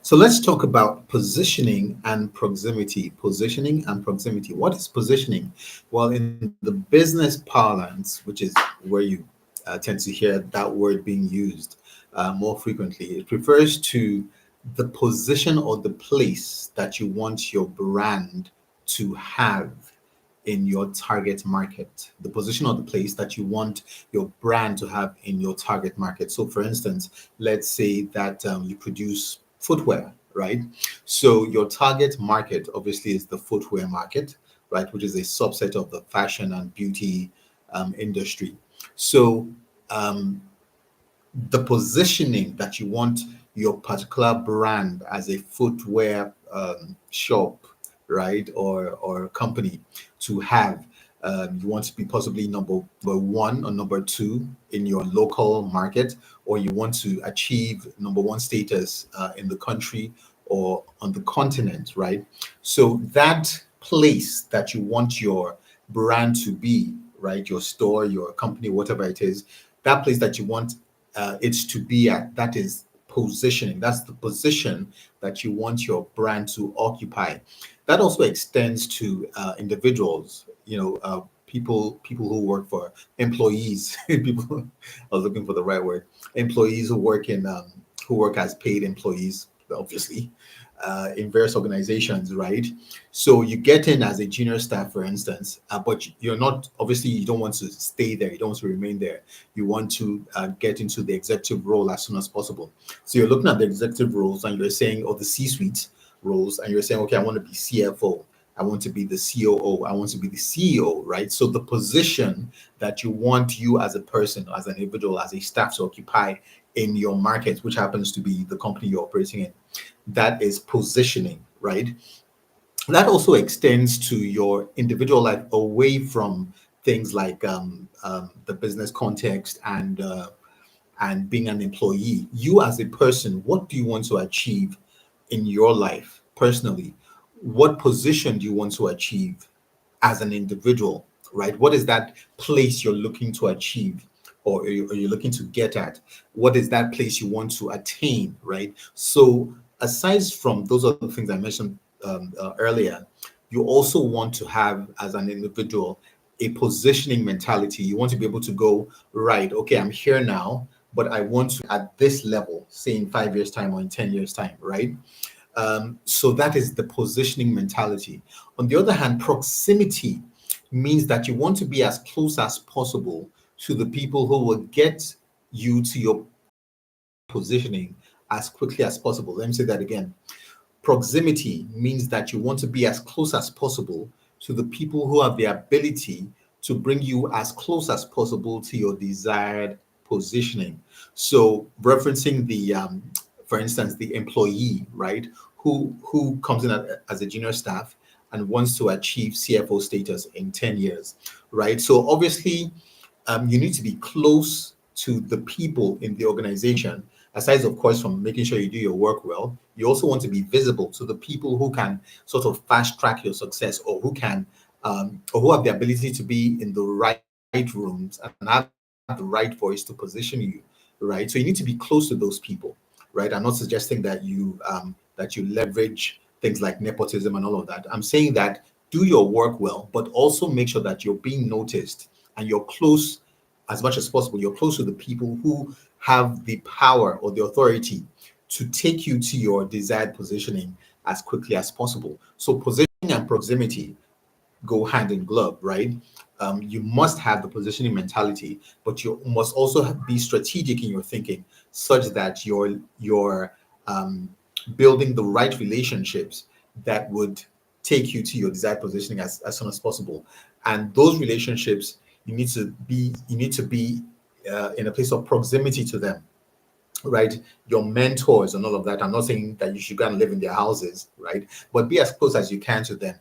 So let's talk about positioning and proximity. Positioning and proximity. What is positioning? Well, in the business parlance, which is where you tend to hear that word being used more frequently, it refers to the position or the place that you want your brand to have in your target market, the position or the place that you want your brand to have in your target market. So, for instance, let's say that you produce footwear, right? So, your target market obviously is the footwear market, right, which is a subset of the fashion and beauty industry. So, um, the positioning that you want your particular brand as a footwear shop, right, or company to have. You want to be possibly number one or number two in your local market, or you want to achieve number one status in the country or on the continent, right? So that place that you want your brand to be, right, your store, your company, whatever it is, that place that you want it's to be at. That is positioning. That's the position that you want your brand to occupy. That also extends to individuals. People who work for employees. People. I was looking for the right word. Employees who work as paid employees. Obviously, in various organizations, right? So you get in as a junior staff, for instance, but you're not, obviously, you don't want to stay there. You don't want to remain there. You want to get into the executive role as soon as possible. So you're looking at the executive roles and you're saying, or the C suite roles, and you're saying, okay, I want to be CFO. I want to be the COO. I want to be the CEO, right? So the position that you want you as a person, as an individual, as a staff to occupy in your market, which happens to be the company you're operating in, that is positioning, right? That also extends to your individual life away from things like the business context and being an employee. You as a person, what do you want to achieve in your life personally? What position do you want to achieve as an individual, right? What is that place you're looking to achieve, or are you looking to get at? What is that place you want to attain, right? So, aside from those other things I mentioned earlier, you also want to have, as an individual, a positioning mentality. You want to be able to go, right, okay, I'm here now, but I want to at this level, say in 5 years' time or in 10 years' time, right? So that is the positioning mentality. On the other hand, proximity means that you want to be as close as possible to the people who will get you to your positioning as quickly as possible. Let me say that again. Proximity means that you want to be as close as possible to the people who have the ability to bring you as close as possible to your desired positioning. So, referencing for instance, the employee, right, who comes in as a junior staff and wants to achieve CFO status in 10 years, right? So, obviously, you need to be close to the people in the organization. Aside, of course, from making sure you do your work well, you also want to be visible to the people who can sort of fast track your success, or who have the ability to be in the right rooms and have the right voice to position you, right? So you need to be close to those people, right? I'm not suggesting that you leverage things like nepotism and all of that. I'm saying that do your work well, but also make sure that you're being noticed and you're close as much as possible. You're close to the people who have the power or the authority to take you to your desired positioning as quickly as possible. So, positioning and proximity go hand in glove, right? You must have the positioning mentality, but you must also be strategic in your thinking, such that you're um, building the right relationships that would take you to your desired positioning as soon as possible. And those relationships, you need to be in a place of proximity to them, right? Your mentors and all of that. I'm not saying that you should go and live in their houses, right? But be as close as you can to them.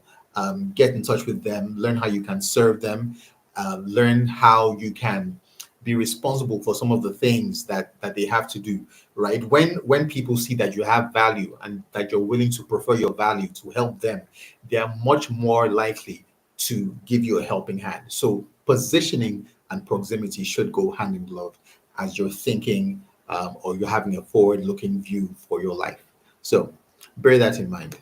Get in touch with them, learn how you can serve them, learn how you can be responsible for some of the things that they have to do, right? When people see that you have value and that you're willing to prefer your value to help them, they are much more likely to give you a helping hand. So positioning and proximity should go hand in glove as you're thinking, or you're having a forward-looking view for your life. So bear that in mind.